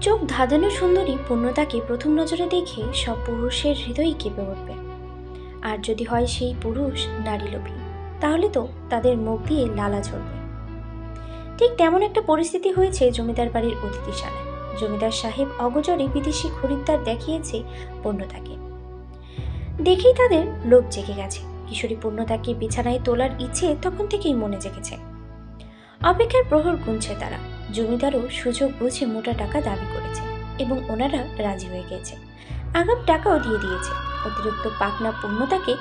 চোখ ধাঁধানো সুন্দরী পূর্ণতাকে প্রথম নজরে দেখে সব পুরুষের হৃদয়ই কেঁপে উঠবে। আর যদি হয় সেই পুরুষ নারীলোভী, তাহলে তো তাদের মুখ দিয়ে লালা ঝরবে। ঠিক তেমন একটা পরিস্থিতি হয়েছে জমিদার বাড়ির অতিথিশালায়। জমিদার সাহেব অগোচরে বিদেশি খরিদ্দার দেখিয়েছে পূর্ণতাকে। দেখেই তাদের লোভ জেগে গেছে। কিশোরী পূর্ণতাকে বিছানায় তোলার ইচ্ছে তখন থেকেই মনে জেগেছে। অপেক্ষার প্রহর গুনছে তারা। জমিদারও সুযোগ বুঝে মোটা টাকা দাবি করেছে এবং ওনারা রাজি হয়ে গেছে। আগাম টাকাও দিয়ে দিয়েছে। অতিরিক্ত পাকনা পূর্ণতাকে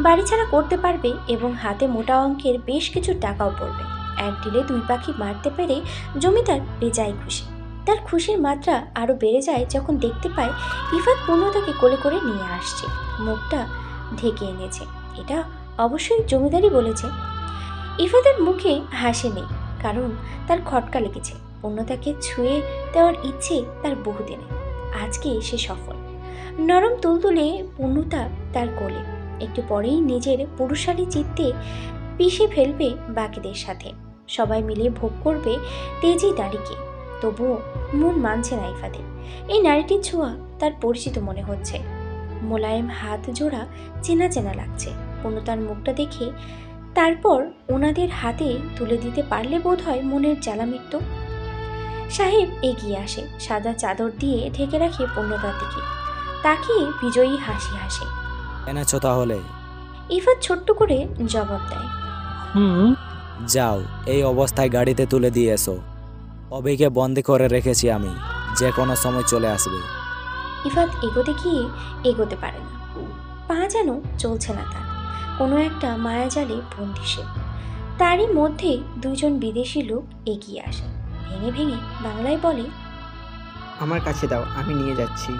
বাড়ি ছাড়া করতে পারবে এবং হাতে মোটা অঙ্কের বেশ কিছু টাকাও পড়বে। এক ঢিলে দুই পাখি মারতে পেরে জমিদার বেজায় খুশি। তার খুশির মাত্রা আরও বেড়ে যায় যখন দেখতে পায় ইফাত পূর্ণতাকে কোলে করে নিয়ে আসছে, মুখটা ঢেকে এনেছে। এটা অবশ্যই জমিদারই বলেছে। ইফাতের মুখে হাসি নেই, কারণ তার খটকা লেগেছে। পূর্ণতাকে ছুঁয়ে দেওয়ার ইচ্ছে তার বহুদিনে। আজকে সে সফল। নরম তুলতুলে পূর্ণতা তার কোলে। একটু পরেই নিজের পুরুষালী চিত্তে পিষে ফেলবে বাকিদের সাথে। সবাই মিলে ভোগ করবে তেজি নারীকে। তবুও মন মানছে না ইফাতের। এই নারীটির ছোঁয়া তার পরিচিত মনে হচ্ছে। মোলায়েম হাত জোড়া চেনা চেনা লাগছে। পূর্ণতার মুখটা দেখে তারপর ওনাদের হাতে তুলে দিতে পারলে বোধ হয় মনের জ্বালা মৃত্যু। সাহেব এগিয়ে আসে, সাদা চাদর দিয়ে ঢেকে রাখে পূর্ণতার দিকে। তাকিয়ে বিজয়ী হাসি হাসে। এনেছো তাহলে? ইফাত ছোট্ট করে জবাব দেয়, যাও, এই অবস্থায় গাড়িতে তুলে দিয়ে এসো। অবিকে বন্দি করে রেখেছি আমি, যে কোনো সময় চলে আসবে। ইফাত এগোতে গিয়ে এগোতে পারে না। পা যেন চলছে না তার। কোনো একটা মায়াজালে বন্দি সে। তারই মধ্যে দুইজন বিদেশি লোক এগিয়ে আসে। ভেঙে ভেঙে বাংলায় বলে, আমার কাছে দাও, আমি নিয়ে যাচ্ছি।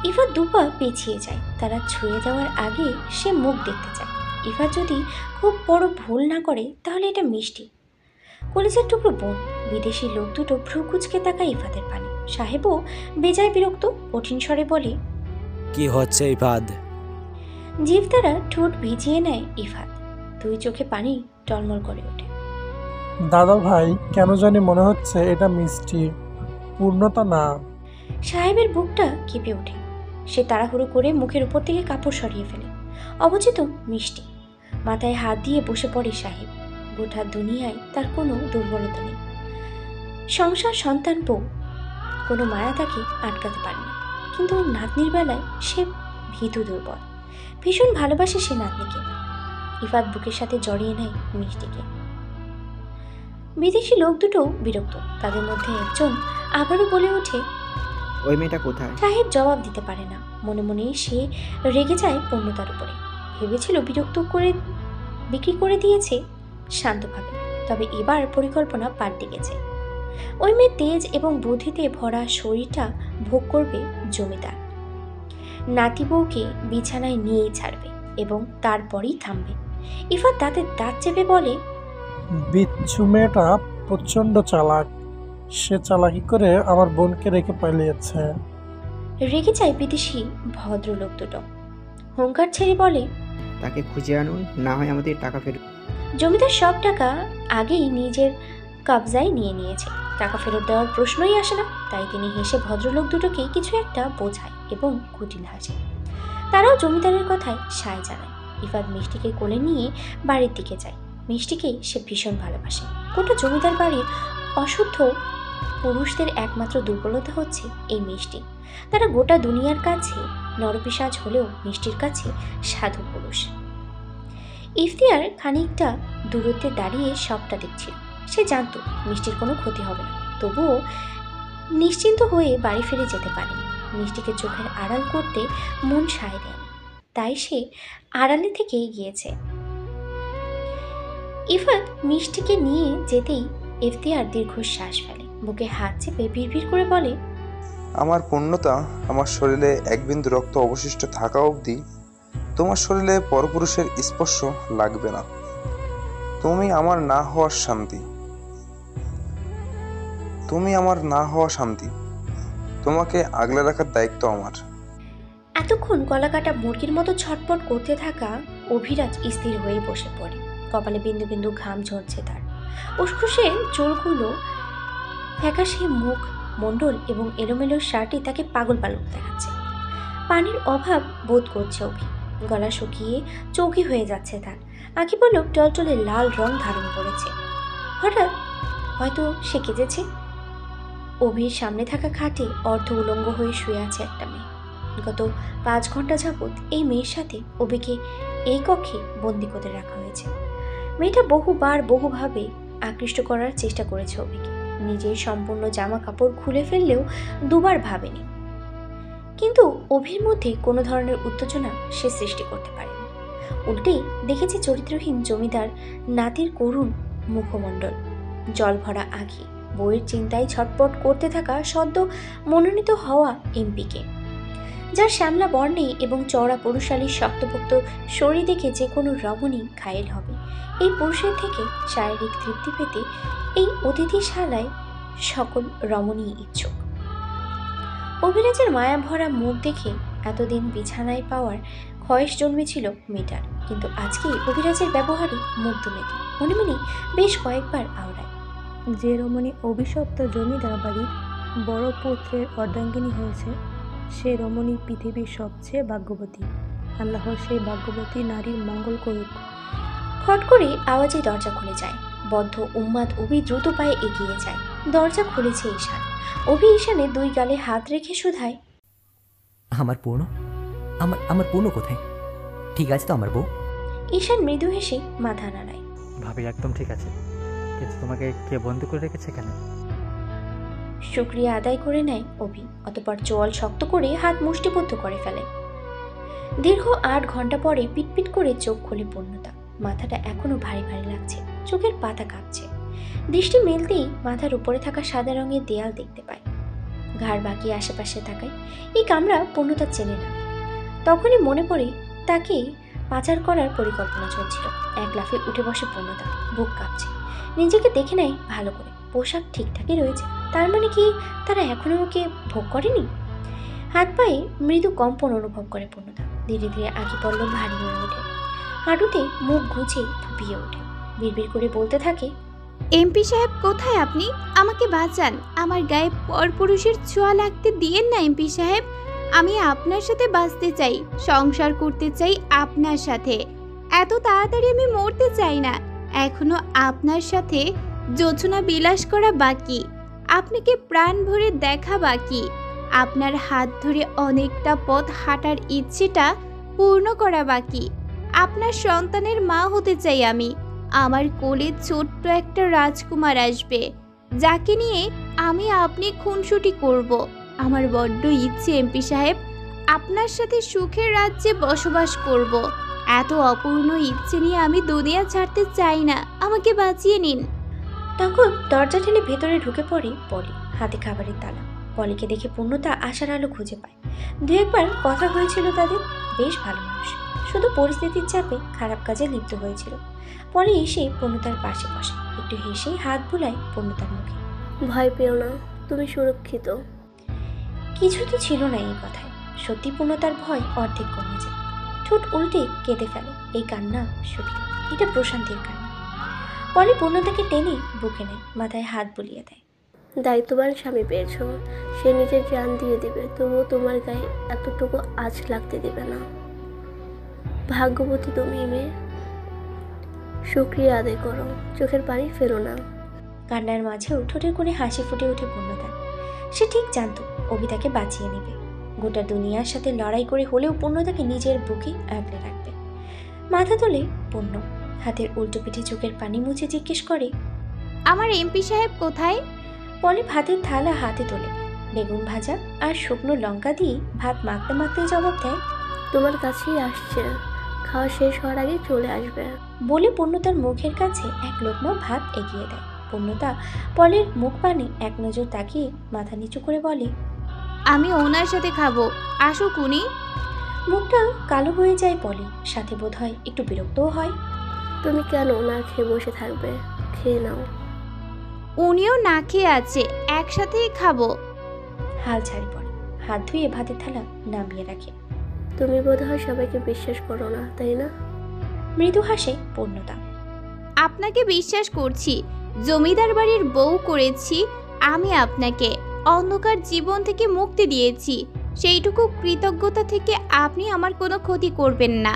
ইফাত দুপা পেছিয়ে যায়। তারা ছুঁয়ে দেওয়ার আগে সে মুখ দেখতে চায়। ইফাত যদি খুব বড় ভুল না করে তাহলে এটা মিষ্টি, কলিজার টুকরো বোন। বিদেশি লোক দুটো ভ্রু কুচকে তাকায় ইফাতের পানে। সাহেবও বেজায় বিরক্ত, কঠিন স্বরে বলে, কি হচ্ছে ইফাত? জিভ দ্বারা ঠোঁট ভিজিয়ে নেয় ইফাত। দুই চোখে পানি টলমল করে ওঠে। দাদা ভাই, কেন জানি মনে হচ্ছে এটা মিষ্টি, পূর্ণতা না। সাহেবের বুকটা কেঁপে ওঠে। সে তাড়াহুড়ো করে মুখের উপর থেকে কাপড় সরিয়ে ফেলে। অবচিত মিষ্টি। মাথায় হাত দিয়ে বসে পড়ে সাহেব। গোটা দুনিয়ায় তার কোনো দুর্বলতা নেই। সংসার, সন্তান, বউ, কোনো মায়া তাকে আটকাতে পারে না। কিন্তু নাতনির বেলায় সে ভীতু দুর্বল। ভীষণ ভালোবাসে সে নাতনিকে। ইফাত বুকের সাথে জড়িয়ে নেয় মিষ্টিকে। বিদেশি লোক দুটো বিরক্ত। তাদের মধ্যে একজন আবারও বলে ওঠে, ওই মেয়েটা কোথায়? সাহেব জবাব দিতে পারে না। মনে মনে সে রেগে যায় পূর্ণতার উপরে। ভেবেছিল বিরক্ত করে বিক্রি করে দিয়েছে শান্তভাবে, তবে এবার পরিকল্পনা পাল্টে গেছে। ওই মেয়ের তেজ এবং বুদ্ধিতে ভরা শরীরটা ভোগ করবে জমিদার। নাতি বউকে বিছানায় নিয়েই ছাড়বে এবং তারপরই থামবে। ইফাত দাঁতে দাঁত চেপে বলে, বিচ্ছু মেয়েটা প্রচণ্ড চালাক। সে চালাকি করে আমার বোনকে রেখে পালিয়েছে। রেগে যায় বিদেশি ভদ্রলোক দুটো। হুঙ্কার ছেড়ে বলে, তাকে খুঁজে আনুন, না হয় আমাদের টাকা ফেরত। জমিদার সব টাকা আগেই নিজের কবজায় নিয়ে নিয়েছে। টাকা ফেরত দেওয়ার প্রশ্নই আসে না। তাই তিনি হেসে ভদ্রলোক দুটোকে কিছু একটা বোঝায় এবং কুটিল হাসে। তারাও জমিদারের কথায় সায় জানায়। ইফাত মিষ্টিকে কোলে নিয়ে বাড়ির দিকে যায়। মিষ্টিকে সে ভীষণ ভালোবাসে। গোটা জমিদার বাড়ির অশুদ্ধ পুরুষদের একমাত্র দুর্বলতা হচ্ছে এই মিষ্টি। তারা গোটা দুনিয়ার কাছে নরপিশাচ হলেও মিষ্টির কাছে সাধু পুরুষ। ইফতিয়ার খানিকটা দূরত্বে দাঁড়িয়ে সবটা দেখছিল। সে জানত মিষ্টির কোনো ক্ষতি হবে না, তবুও নিশ্চিন্ত হয়ে বাড়ি ফিরে যেতে পারেনি। মিষ্টিকে চোখের আড়াল করতে মন সায় দেয় না, তাই সে আড়ালে থেকেই গিয়েছে। ইফাত মিষ্টিকে নিয়ে যেতেই ইফতিয়ার দীর্ঘশ্বাস ফেলে। বুকে হাত চেপে বিড়বিড় করে বলে, আমার পূর্ণতা, আমার শরীরে এক বিন্দু রক্ত অবশিষ্ট থাকা অবধি তোমার শরীরে পরপুরুষের স্পর্শ লাগবে না। তুমি আমার না হওয়ার শান্তি, তুমি আমার না হওয়া শান্তি। তোমাকে আগলে রাখার দায়িত্ব আমার। এতক্ষণ গলা কাটা মুরগির মতো ছটপট করতে থাকা অভিরাজ স্থির হয়ে বসে পড়ে। কপালে বিন্দু বিন্দু ঘাম ঝরছে তার। উসখুসে চোরগুলো ফ্যাকাশে মুখ মণ্ডল এবং এলোমেলো শার্টই তাকে পাগল পালক দেখাচ্ছে। পানির অভাব বোধ করছে অভি। গলা শুকিয়ে চৌকি হয়ে যাচ্ছে তার। আঁখি পলক টলটলে লাল রং ধারণ করেছে। হঠাৎ হয়তো সে কেঁদেছে। অভির সামনে থাকা খাটে অর্ধ উলঙ্গ হয়ে শুয়ে আছে একটা মেয়ে। গত 5 ঘন্টা যাবৎ এই মেয়ের সাথে অভিকে এই কক্ষে বন্দি করে রাখা হয়েছে। মেয়েটা বহুভাবে আকৃষ্ট করার চেষ্টা করেছে অভিকে। নিজের সম্পূর্ণ জামা কাপড় খুলে ফেললেও দুবার ভাবেনি। কিন্তু অভির মধ্যে কোনো ধরনের উত্তেজনা সে সৃষ্টি করতে পারেনি। উল্টে দেখেছে চরিত্রহীন জমিদার নাতির করুণ মুখমণ্ডল, জলভরা আঁখি, বইয়ের চিন্তায় ছটপট করতে থাকা সদ্য মনোনীত হওয়া এমপিকে, যার শ্যামলা বর্ণে এবং চওড়া পুরুষালীর শক্তপোক্ত শরীর দেখে যে কোনো রমণী ঘায়েল হবে। এই পুরুষের থেকে শারীরিক তৃপ্তি পেতে এই অতিথিশালায় সকল রমণী ইচ্ছুক। অভিরাজের মায়া ভরা মুখ দেখে এতদিন বিছানায় পাওয়ার খয়েশ জন্মেছিল মেয়েটার, কিন্তু আজকে অভিরাজের ব্যবহারে মুগ্ধ মেয়েটি মনে মনে বেশ কয়েকবার আওড়ায়। যে রমণী অভিশপ্ত জমিদার বাড়ির বড় পুত্রের অর্ধাঙ্গিনী হয়েছে, সে রমণী পৃথিবীর সবচেয়ে ভাগ্যবতী। আল্লাহ সেই ভাগ্যবতী নারীর মঙ্গল করুক। খট করে আওয়াজে দরজা খুলে যায়। বদ্ধ উন্মাদ অভি দ্রুত পায়ে এগিয়ে যায়। দরজা খুলেছে ঈশান। অভি ঈশানে 2 গালে হাত রেখে শুধায়, আমার পূর্ণ, আমার পূর্ণ কোথায়? ঠিক আছে তো আমার বউ? ঈশান মৃদু হেসে মাথা নাড়ায়। ভাবি একদম ঠিক আছে, কিন্তু তোমাকে কে বন্দি করে রেখেছে কেন? শুকরিয়া আদায় করে নেয় অভি, অতঃপর চোয়াল শক্ত করে হাত মুষ্টিবদ্ধ করে ফেলে। দীর্ঘ 8 ঘন্টা পরে পিটপিট করে চোখ খোলে পূর্ণতা। মাথাটা এখনো ভারী ভারী লাগছে, চোখের পাতা কাঁপছে। দৃষ্টি মেলতেই মাথার উপরে থাকা সাদা রঙের দেয়াল দেখতে পায়। ঘাড় বাঁকিয়ে আশেপাশে তাকায়। এই কামরা পূর্ণতা চেনে না। তখনই মনে পড়ে তাকে পাচার করার পরিকল্পনা চলছিল। এক লাফে উঠে বসে পূর্ণতা, বুক কাঁপছে। নিজেকে দেখে নেয় ভালো করে, পোশাক ঠিকঠাকই রয়েছে। তার মানে কি তারা এখনো ওকে ভোগ করেনি? হাত পায়ে মৃদু কম্পন অনুভব করে পূর্ণতা। ধীরে ধীরে আঁখি পল্লব ভারী হয়ে ওঠে। হাঁটুতে মুখ গুজে ফুপিয়ে ওঠে। বিড়বিড় করে বলতে থাকে, এমপি সাহেব কোথায় আপনি? আমাকে বাঁচান, আমার গায়ে পরপুরুষের ছোঁয়া লাগতে দিয়েন না এমপি সাহেব। আমি আপনার সাথে বাঁচতে চাই, সংসার করতে চাই আপনার সাথে। এত তাড়াতাড়ি আমি মরতে চাই না। এখনো আপনার সাথে যোচনা বিলাস করা বাকি, আপনাকে প্রাণ ভরে দেখা বাকি, আপনার হাত ধরে অনেকটা পথ হাঁটার ইচ্ছেটা পূর্ণ করা বাকি। আপনার সন্তানের মা হতে চাই আমি। আমার কোলে ছোট্ট একটা রাজকুমার আসবে, যাকে নিয়ে আমি আপনি খুনসুটি করব। আমার বড্ড ইচ্ছে এমপি সাহেব, আপনার সাথে সুখের রাজ্যে বসবাস করব। এত অপূর্ণ ইচ্ছে নিয়ে আমি দুনিয়া ছাড়তে চাই না, আমাকে বাঁচিয়ে নিন। তখন দরজা ঠেলে ভেতরে ঢুকে পড়ে পলি, হাতে খাবারের তালা। পলিকে দেখে পূর্ণতা আশার আলো খুঁজে পায়। 2-1 বার কথা হয়েছিল তাদের। বেশ ভালো মানুষ, শুধু পরিস্থিতির চাপে খারাপ কাজে লিপ্ত হয়েছিল। পলি এসে পূর্ণতার পাশে বসে, একটু হেসে হাত বুলায় পূর্ণতার মুখে। ভয় পেও না, তুমি সুরক্ষিত। কিছু তো ছিল না এই কথায়। সত্যি পূর্ণতার ভয় অর্ধেক কমে যায়। ঠোঁট উল্টে কেঁদে ফেলে। এই কান্না শুধু, এটা প্রশান্তির কান্না। পলি পূর্ণতাকে টেনে বুকে নেয়, মাথায় হাত বুলিয়ে দেয়। দায়িত্ববান স্বামী পেয়েছ, সে নিজের জান দিয়ে দিবে, তবুও তোমার গায়ে এতটুকু আঁচ লাগতে দেবে না। ভাগ্যবতী তুমি মেয়ে, শুকরিয়া আদায় করো, চোখের পানি ফেরো না। কান্নার মাঝেও ঠোঁটের কোণে হাসি ফুটে ওঠে পূর্ণতা। সে ঠিক জানত অভি তাকে বাঁচিয়ে নেবে। গোটা দুনিয়ার সাথে লড়াই করে হলেও পূর্ণতাকে নিজের বুকে আগলে রাখবে। মাথা তোলে পূর্ণ, হাতের উল্টো পিঠে চোখের পানি মুছে জিজ্ঞেস করে, আমার এমপি সাহেব কোথায়? পলি ভাতের থালা হাতে তোলে। বেগুন ভাজা আর শুকনো লঙ্কা দিয়ে ভাত মাখতে মাখতে জবাব দেয়, তোমার কাছেই আসছে, খাওয়া শেষ হওয়ার আগে চলে আসবে। বলে পূর্ণতার মুখের কাছে এক লোকমা ভাত এগিয়ে দেয়। পূর্ণতা পলের মুখ পানে এক নজর তাকিয়ে মাথা নিচু করে বলে, আমি ওনার সাথে খাবো, আসুক উনি। মুখটা কালো হয়ে যায় পলি, সাথে বোধ হয় একটু বিরক্তও হয়। তুমি কেন না খেয়ে বসে থাকবে? খেয়ে নাও। উনিও না খেয়ে আছে, একসাথেই খাবো। হাল ছাড়ি পড়ে, হাত ধুয়ে ভাতের থালা নামিয়ে রাখে। তুমি বোধহয় সবাইকে বিশ্বাস করো না, তাই না? মৃদু হাসে পূর্ণতা। আপনাকে বিশ্বাস করছি, জমিদার বাড়ির বউ করেছি আমি আপনাকে, অন্ধকার জীবন থেকে মুক্তি দিয়েছি, সেইটুকু কৃতজ্ঞতা থেকে আপনি আমার কোনো ক্ষতি করবেন না।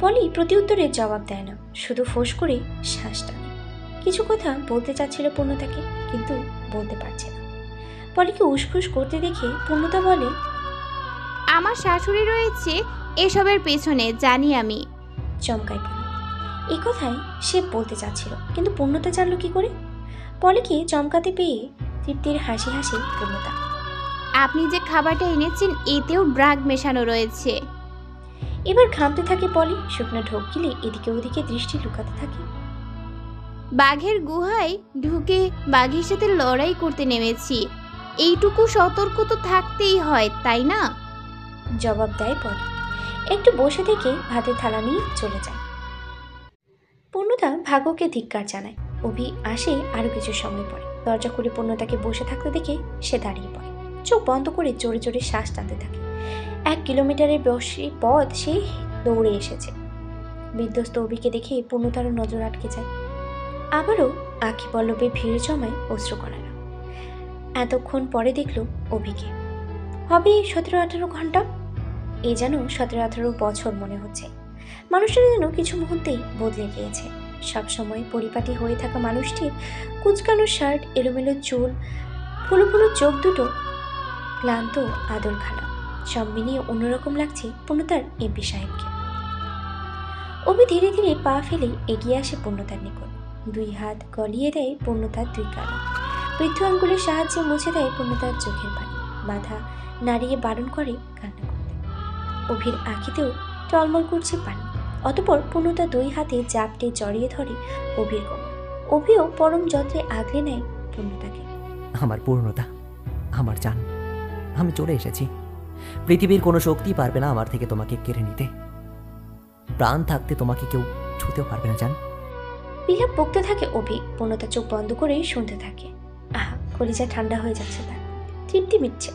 পলি প্রতিউত্তরের জবাব দেয় না, শুধু ফোঁস করে শ্বাস টানে। কিছু কথা বলতে চাচ্ছিল পূর্ণতাকে, কিন্তু বলতে পারছে না। পলিকে উসখুস করতে দেখে পূর্ণতা বলে, আমার শাশুড়ি রয়েছে এসবের পেছনে, জানি আমি। চমকায় পলি। এই কথাই সে বলতে চাচ্ছিল, কিন্তু পূর্ণতা জানলো কি করে? পলিকে চমকাতে পেয়ে তৃপ্তির হাসি হাসি পূর্ণতা, আপনি যে খাবারটা এনেছেন এতেও ড্রাগ মেশানো রয়েছে। এবার ঘামতে থাকে পলি, শুকনো ঢোক গিলে এদিকে ওদিকে দৃষ্টি লুকাতে থাকে। বাঘের গুহায় ঢুকে বাঘের সাথে লড়াই করতে নেমেছি, এইটুকু সতর্ক তো থাকতেই হয়, তাই না? জবাব দেয় পলি। একটু বসে থেকে ভাতের থালা নিয়ে চলে যায়। পূর্ণতা ভাগ্যকে ধিক্কার জানায়। অভি আসে আরো কিছু সময় পরে। দরজা খুলে পূর্ণতাকে বসে থাকতে দেখে সে দাঁড়িয়ে পড়ে, চোখ বন্ধ করে জোরে জোরে শ্বাস টানতে থাকে। 1 কিলোমিটারের বেশি পথ সে দৌড়ে এসেছে। বিধ্বস্ত অভিকে দেখে পূর্ণতারও নজর আটকে যায়। আবারও আখি পল্লবে ভিড় জমায় অশ্রুকণারা। এতক্ষণ পরে দেখল অভিকে। হবে 17-18 ঘন্টা। এ যেন 17-18 বছর মনে হচ্ছে। মানুষটা যেন কিছু মুহূর্তেই বদলে গিয়েছে। সবসময় পরিপাটি হয়ে থাকা মানুষটির কুচকানো শার্ট, এলোমেলো চুল, ফুলো ফুলো চোখ দুটো, ক্লান্ত আদরখানা, সব মিলিয়ে অন্যরকম লাগছে পূর্ণতার এমপি সাহেবকে। অভি ধীরে ধীরে পা ফেলে এগিয়ে আসে পূর্ণতার নিকট। 2 হাত গলিয়ে দেয় পূর্ণতার 2 গাল। বৃদ্ধ আঙ্গুলের সাহায্যে মুছে দেয় পূর্ণতার চোখের পানি। মাথা নাড়িয়ে বারণ করে কান্না করতে। অভির আঁখিতেও টলমল করছে পানি। অতঃপর পূর্ণতা 2 হাতে জাপটে জড়িয়ে ধরে অভির কোমর। অভিও পরম যত্নে আগলে নেয় পূর্ণতাকে। আমার পূর্ণতা, আমার জান, আমি চলে এসেছি। পৃথিবীর কোনো শক্তি পারবে না আমার থেকে তোমাকে কেড়ে নিতে। প্রাণ থাকতে তোমাকে কেউ ছুঁতেও পারবে না, জান। বিলাপ বকতে থাকে অভি। পূর্ণতা চোখ বন্ধ করে শুনতে থাকে। আহা, কলিজা ঠান্ডা হয়ে যাচ্ছে তার। তৃপ্তি মিটছে।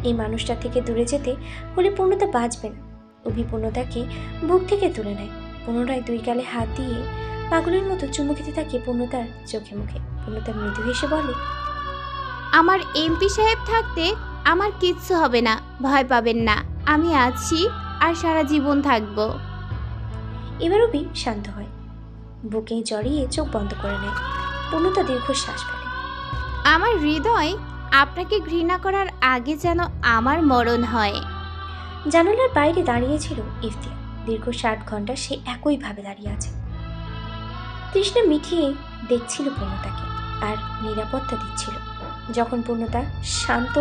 এই মানুষটা থেকে দূরে যেতে হলে পূর্ণতা বাঁচবে না। অভি পূর্ণতাকে বুক থেকে তুলে নেয়। পুনরায় 2 গালে হাত দিয়ে পাগলের মতো চুমু খেতে থাকে পূর্ণতার চোখে মুখে। পূর্ণতা মৃদু হেসে বলে, আমার এমপি সাহেব থাকতে আমার কিচ্ছু হবে না, ভয় পাবেন না, আমি আছি আর সারা জীবন থাকব। এবার অভি শান্ত হয়, বুকে জড়িয়ে চোখ বন্ধ করে নেয়। পূর্ণতা দীর্ঘশ্বাস ফেলে। আমার হৃদয় আপনাকে ঘৃণা করার আগে যেন আমার মরণ হয়। জানালার বাইরে দাঁড়িয়েছিল ইফতিয়ার। দীর্ঘ 60 ঘন্টা সে একইভাবে দাঁড়িয়ে আছে। তৃষ্ণা মিঠিয়ে দেখছিল পূর্ণতাকে আর নিরাপত্তা দিচ্ছিল। যখন পূর্ণতা শান্ত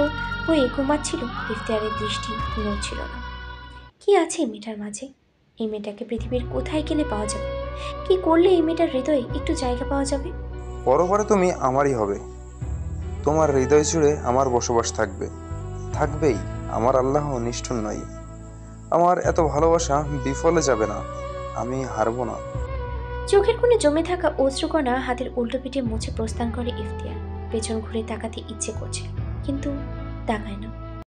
হয়ে ঘুমাচ্ছিল, ইফতিয়ারের দৃষ্টি নড়ছিল না। কি আছে এই মেয়েটার মাঝে? এই মেয়েটাকে পৃথিবীর কোথায় গেলে পাওয়া যাবে? কি করলে এই মেয়েটার হৃদয়ে একটু জায়গা পাওয়া যাবে? পরপরে তুমি আমারই হবে। তোমার হৃদয় জুড়ে আমার বসবাস থাকবে, থাকবেই। আমার আল্লাহ নিষ্ঠুর নয়। আমার এত ভালোবাসা বিফলে যাবে না। আমি হারবো না। চোখের কোণে জমে থাকা অশ্রুকণা হাতের উল্টো পিঠে মুছে প্রস্থান করে ইফতিয়ার। পেছন ঘুরে তাকাতে ইচ্ছে করছে, কিন্তু তাকায় না।